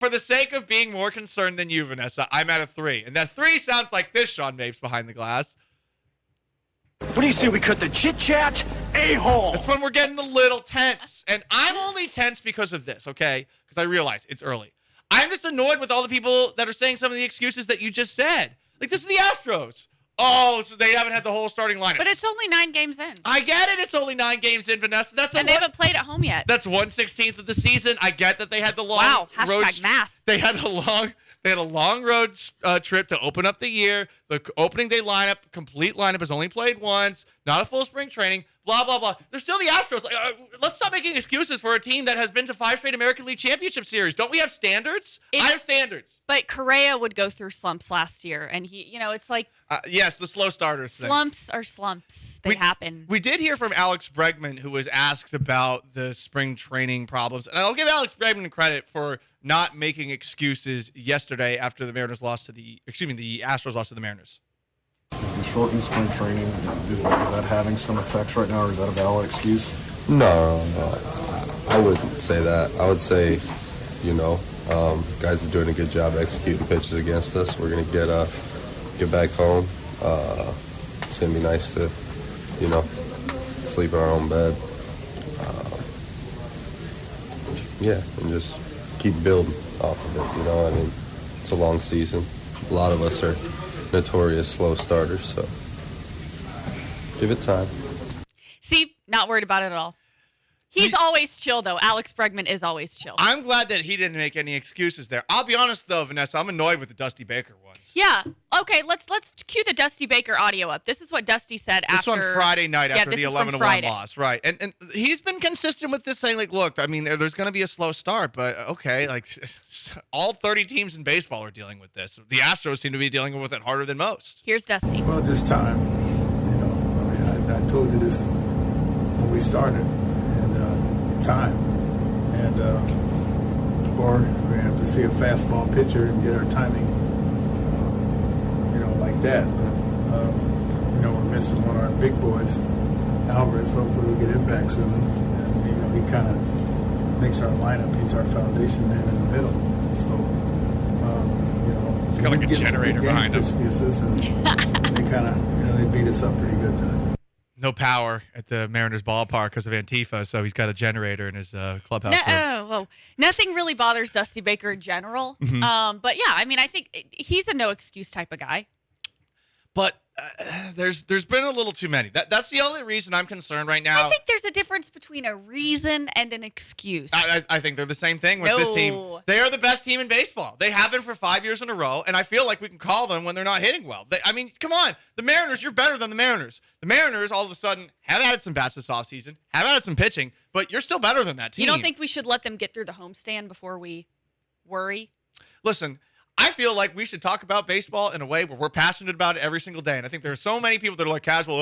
For the sake of being more concerned than you, Vanessa, I'm at a 3. And that 3 sounds like this, Sean Mapes behind the glass. What do you say we cut the chit-chat? A-hole! That's when we're getting a little tense. And I'm only tense because of this, okay? Because I realize it's early. I'm just annoyed with all the people that are saying some of the excuses that you just said. Like, this is the Astros. Oh, so they haven't had the whole starting lineup. But it's only 9 games in. I get it. It's only 9 games in, Vanessa. And they haven't played at home yet. That's 1/16 of the season. I get that they had the long road. Hashtag math. They had a long road trip to open up the year. The opening day lineup, complete lineup, has only played once. Not a full spring training. Blah blah blah. They're still the Astros. Let's stop making excuses for a team that has been to 5 straight American League Championship Series. Don't we have standards? I have standards. But Correa would go through slumps last year, and it's like yes, the slow starters thing. Slumps are slumps. They happen. We did hear from Alex Bregman, who was asked about the spring training problems, and I'll give Alex Bregman credit for not making excuses yesterday after the Astros lost to the Mariners. Is the shortened spring training, is that having some effects right now, or is that a valid excuse? No. I wouldn't say that. I would say, guys are doing a good job executing pitches against us. We're going to get back home. It's going to be nice to, sleep in our own bed. And just keep building off of it, it's a long season. A lot of us are notorious slow starters, so give it time. See, not worried about it at all. He's always chill, though. Alex Bregman is always chill. I'm glad that he didn't make any excuses there. I'll be honest, though, Vanessa, I'm annoyed with the Dusty Baker ones. Yeah. Okay, let's cue the Dusty Baker audio up. This is what Dusty said after. This one Friday night after the 11-1 loss. Right. And he's been consistent with this, saying, like, look, I mean, there's going to be a slow start, but okay, like, all 30 teams in baseball are dealing with this. The Astros seem to be dealing with it harder than most. Here's Dusty. Well, this time, I told you this when we started. Time, and or we have to see a fastball pitcher and get our timing, like that. But we're missing one of our big boys, Alvarez. Hopefully, we'll get him back soon. And he kind of makes our lineup. He's our foundation man in the middle. So, it's got like a generator behind him. And they kind of, they beat us up pretty good today. No power at the Mariners ballpark because of Antifa, so he's got a generator in his clubhouse. Well, nothing really bothers Dusty Baker in general. Mm-hmm. But yeah, I mean, I think he's a no excuse type of guy. But there's been a little too many. That's the only reason I'm concerned right now. I think there's a difference between a reason and an excuse. I think they're the same thing with this team. They are the best team in baseball. They have been for 5 years in a row, and I feel like we can call them when they're not hitting well. Come on. The Mariners, you're better than the Mariners. The Mariners, all of a sudden, have added some bats this offseason, have added some pitching, but you're still better than that team. You don't think we should let them get through the homestand before we worry? Listen, I feel like we should talk about baseball in a way where we're passionate about it every single day. And I think there are so many people that are like casual,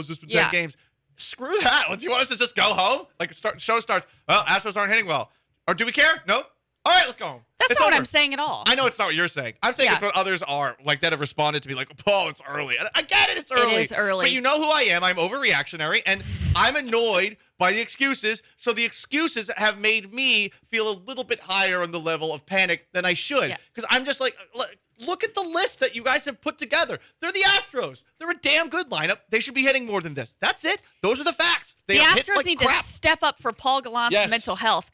it's just been 10 games. Screw that. Do you want us to just go home? Like, show starts, well, Astros aren't hitting well. Or do we care? No? All right, let's go home. That's not what I'm saying at all. I know it's not what you're saying. I'm saying it's what others are, like, that have responded to me like, Paul, it's early. And I get it, it's early. It is early. But you know who I am. I'm overreactionary, and I'm annoyed by the excuses. So the excuses have made me feel a little bit higher on the level of panic than I should. Because I'm just like, look at the list that you guys have put together. They're the Astros. They're a damn good lineup. They should be hitting more than this. That's it. Those are the facts. The Astros need to step up for Paul Gallant's mental health.